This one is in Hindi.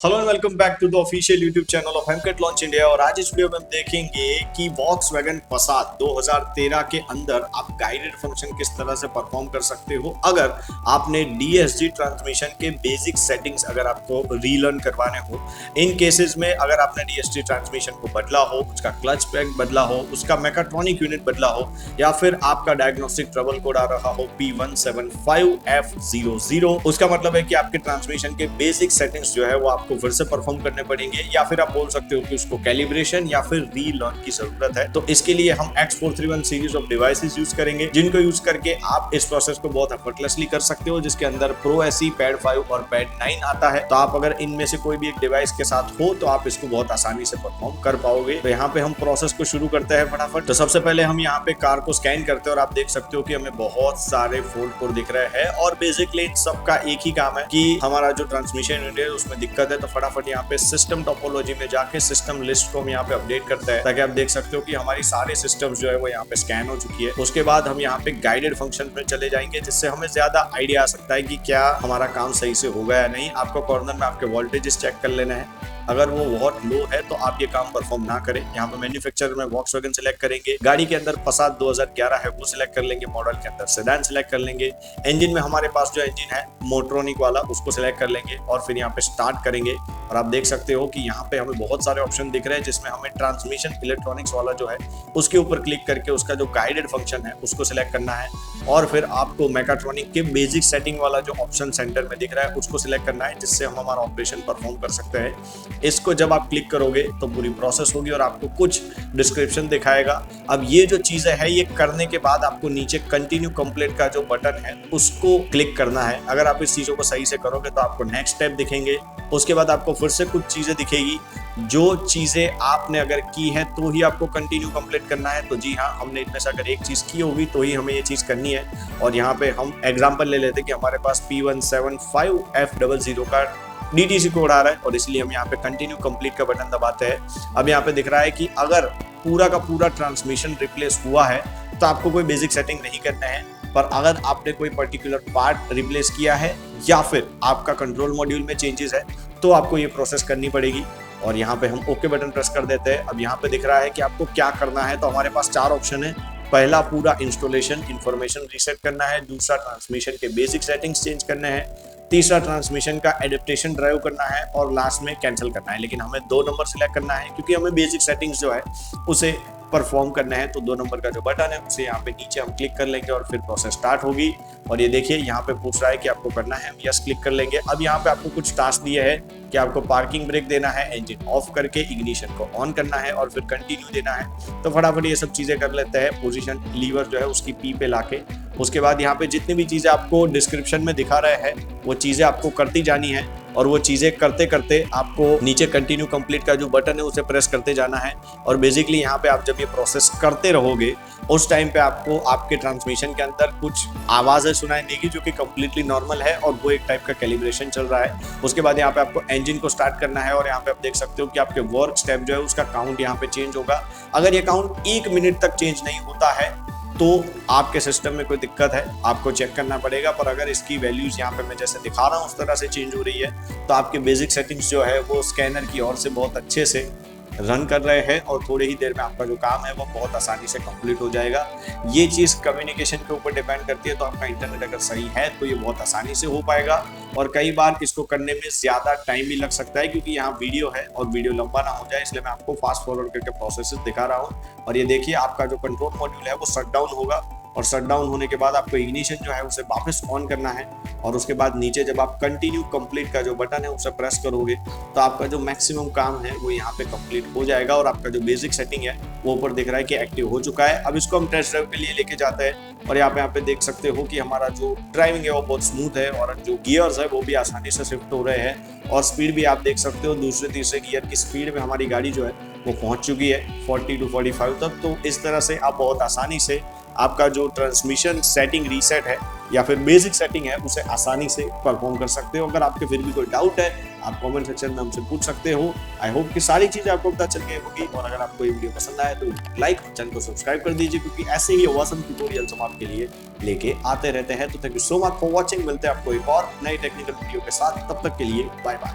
Hello and welcome back to the official YouTube channel of एमकेट लॉन्च इंडिया। और आज इस वीडियो में हम देखेंगे कि वॉक्सवैगन पासाट 2013 के अंदर आप गाइडेड फंक्शन किस तरह से परफॉर्म कर सकते हो अगर आपने डीएसजी ट्रांसमिशन के बेसिक सेटिंग्स अगर आपको रीलर्न करवाने हो। इन केसेस में अगर आपने डीएसजी ट्रांसमिशन को बदला हो, उसका क्लच पैक बदला हो, उसका मैकाट्रॉनिक यूनिट बदला हो, या फिर आपका डायग्नोस्टिक ट्रबल कोड आ रहा हो P175F00, उसका मतलब है कि आपके ट्रांसमिशन के बेसिक सेटिंग्स जो है वो आपको फिर से परफॉर्म करने पड़ेंगे, या फिर आप बोल सकते हो कि उसको कैलिब्रेशन या फिर रीलर्न की जरूरत है। तो इसके लिए हम X431 series of devices use करेंगे, जिनको यूज करके आप इस प्रोसेस को बहुत एफर्टलेसली कर सकते हो, जिसके अंदर प्रो एसई, पैड 5 और पैड 9 आता है। तो आप अगर इनमें से कोई भी एक डिवाइस के साथ हो तो आप इसको बहुत आसानी से परफॉर्म कर पाओगे। तो यहाँ पे हम प्रोसेस को शुरू करते हैं फटाफट। तो सबसे पहले हम यहाँ पे कार को स्कैन करते हैं और आप देख सकते हो कि हमें बहुत सारे फोल्ड कोड दिख रहे हैं। और बेसिकली सबका एक ही काम है कि हमारा जो ट्रांसमिशन यूनिट है उसमें दिक्कत है। तो फटाफट यहाँ पे सिस्टम टोपोलॉजी में जाके सिस्टम लिस्ट को हम यहाँ पे अपडेट करते हैं, ताकि आप देख सकते हो कि हमारी सारे सिस्टम्स जो है वो यहाँ पे स्कैन हो चुकी है। उसके बाद हम यहाँ पे गाइडेड फंक्शन पे चले जाएंगे, जिससे हमें ज्यादा आइडिया आ सकता है कि क्या हमारा काम सही से होगा या नहीं। आपको कॉर्नर में आपके वोल्टेजेस चेक कर लेना है, अगर वो बहुत लो है तो आप ये काम परफॉर्म ना करें। यहाँ पे मैन्युफैक्चरर में वॉक्सवैगन सिलेक्ट करेंगे, गाड़ी के अंदर पासाट 2011 है वो सिलेक्ट कर लेंगे, मॉडल के अंदर सेडान सिलेक्ट कर लेंगे, इंजन में हमारे पास जो इंजन है मोटरॉनिक वाला उसको सिलेक्ट कर लेंगे और फिर यहाँ पे स्टार्ट करेंगे। और आप देख सकते हो कि यहाँ पे हमें बहुत सारे ऑप्शन दिख रहे हैं, जिसमें हमें ट्रांसमिशन इलेक्ट्रॉनिक्स वाला जो है उसके ऊपर क्लिक करके उसका जो गाइडेड फंक्शन है उसको सिलेक्ट करना है। और फिर आपको मैकाट्रॉनिक के बेसिक सेटिंग वाला जो ऑप्शन सेंटर में दिख रहा है उसको सिलेक्ट करना है, जिससे हम हमारा ऑपरेशन परफॉर्म कर सकते हैं। इसको जब आप क्लिक करोगे तो पूरी प्रोसेस होगी और आपको कुछ डिस्क्रिप्शन दिखाएगा। अब ये जो चीजें है ये करने के बाद आपको नीचे कंटिन्यू कंप्लीट का जो बटन है उसको क्लिक करना है। अगर आप इस चीजों को सही से करोगे तो आपको नेक्स्ट स्टेप दिखेंगे। उसके बाद आपको फिर से कुछ चीजें दिखेगी, जो चीजें आपने अगर की है तो ही आपको कंटिन्यू कंप्लीट करना है। तो जी हाँ, हमने इनमें से अगर एक चीज की होगी तो ही हमें ये चीज करनी है। और यहाँ पे हम एग्जांपल ले लेते हैं कि हमारे पास P175F00 का DTC कोड आ रहा है और इसलिए हम यहाँ पे कंटिन्यू कंप्लीट का बटन दबाते हैं। अब यहाँ पे दिख रहा है कि अगर पूरा का पूरा ट्रांसमिशन रिप्लेस हुआ है तो आपको कोई बेसिक सेटिंग नहीं करना है, पर अगर आपने कोई पर्टिकुलर पार्ट रिप्लेस किया है या फिर आपका कंट्रोल मॉड्यूल में चेंजेस है तो आपको ये प्रोसेस करनी पड़ेगी। और यहाँ पे हम ओके बटन प्रेस कर देते हैं। अब यहाँ पे दिख रहा है कि आपको क्या करना है। तो हमारे पास 4 ऑप्शन है। पहला पूरा इंस्टॉलेशन इंफॉर्मेशन रीसेट करना है, दूसरा ट्रांसमिशन के बेसिक सेटिंग्स चेंज करने हैं, तीसरा ट्रांसमिशन का एडेप्टेशन ड्राइव करना है और लास्ट में कैंसिल करना है। लेकिन हमें 2 नंबर सिलेक्ट करना है क्योंकि हमें बेसिक सेटिंग्स जो है उसे परफॉर्म करना है। तो 2 नंबर का जो बटन है उसे यहाँ पे नीचे हम क्लिक कर लेंगे और फिर प्रोसेस स्टार्ट होगी। और ये देखिए यहाँ पे पूछ रहा है कि आपको करना है, हम यस क्लिक कर लेंगे। अब यहाँ पे आपको कुछ टास्क दिए है कि आपको पार्किंग ब्रेक देना है, इंजन ऑफ करके इग्निशन को ऑन करना है और फिर कंटिन्यू देना है। तो फटाफट ये सब चीजें कर लेते हैं। पोजीशन लीवर जो है उसकी पी पे लाके उसके बाद यहाँ पे जितनी भी चीजें आपको डिस्क्रिप्शन में दिखा रहे हैं वो चीजें आपको करती जानी है। और वो चीजें करते करते आपको नीचे कंटिन्यू कंप्लीट का जो बटन है उसे प्रेस करते जाना है। और बेसिकली यहाँ पे आप जब ये प्रोसेस करते रहोगे उस टाइम पे आपको आपके ट्रांसमिशन के अंदर कुछ आवाजें सुनाई देगी जो कि कंप्लीटली नॉर्मल है और वो एक टाइप का कैलिब्रेशन चल रहा है। उसके बाद यहाँ पे आपको इंजन को स्टार्ट करना है और यहाँ पे आप देख सकते हो कि आपके वर्क स्टेप जो है उसका काउंट यहाँ पे चेंज होगा। अगर ये काउंट 1 मिनट तक चेंज नहीं होता है तो आपके सिस्टम में कोई दिक्कत है, आपको चेक करना पड़ेगा। पर अगर इसकी वैल्यूज यहाँ पे मैं जैसे दिखा रहा हूँ उस तरह से चेंज हो रही है तो आपके बेसिक सेटिंग्स जो है वो स्कैनर की ओर से बहुत अच्छे से रन कर रहे हैं और थोड़ी ही देर में आपका जो काम है वो बहुत आसानी से कंप्लीट हो जाएगा। ये चीज़ कम्युनिकेशन के ऊपर डिपेंड करती है। तो आपका इंटरनेट अगर सही है तो ये बहुत आसानी से हो पाएगा। और कई बार इसको करने में ज़्यादा टाइम भी लग सकता है क्योंकि यहाँ वीडियो है और वीडियो लंबा ना हो जाए, इसलिए मैं आपको फास्ट फॉरवर्ड करके प्रोसेस दिखा रहा हूँ। और ये देखिए आपका जो कंट्रोल मॉड्यूल है वो शट डाउन होगा और शट डाउन होने के बाद आपको इग्निशन जो है उसे वापस ऑन करना है। और उसके बाद नीचे जब आप कंटिन्यू कंप्लीट का जो बटन है उसे प्रेस करोगे तो आपका जो मैक्सिमम काम है वो यहाँ पे कंप्लीट हो जाएगा और आपका जो बेसिक सेटिंग है वो ऊपर दिख रहा है कि एक्टिव हो चुका है। अब इसको हम टेस्ट ड्राइव के लिए लेके जाते हैं और यहाँ पे देख सकते हो कि हमारा जो ड्राइविंग है वो बहुत स्मूथ है और जो गियर्स है वो भी आसानी से शिफ्ट हो रहे हैं। और स्पीड भी आप देख सकते हो, दूसरे तीसरे गियर की स्पीड में हमारी गाड़ी जो है वो पहुंच चुकी है 40 to 45 तक। तो इस तरह से आप बहुत आसानी से आपका जो ट्रांसमिशन सेटिंग रीसेट है या फिर बेसिक सेटिंग है उसे आसानी से परफॉर्म कर सकते हो। अगर आपके फिर भी कोई डाउट है आप कमेंट सेक्शन में हमसे पूछ सकते हो। आई होप कि सारी चीजें आपको पता चल गई होगी। और अगर आपको ये वीडियो पसंद आए तो लाइक और चैनल को सब्सक्राइब कर दीजिए, क्योंकि ऐसे ही ऑसम ट्यूटोरियल्स हम आपके लिए लेके आते रहते हैं। तो thank you so much for watching. मिलते हैं आपको एक और नई टेक्निकल वीडियो के साथ, तब तक के लिए बाय बाय।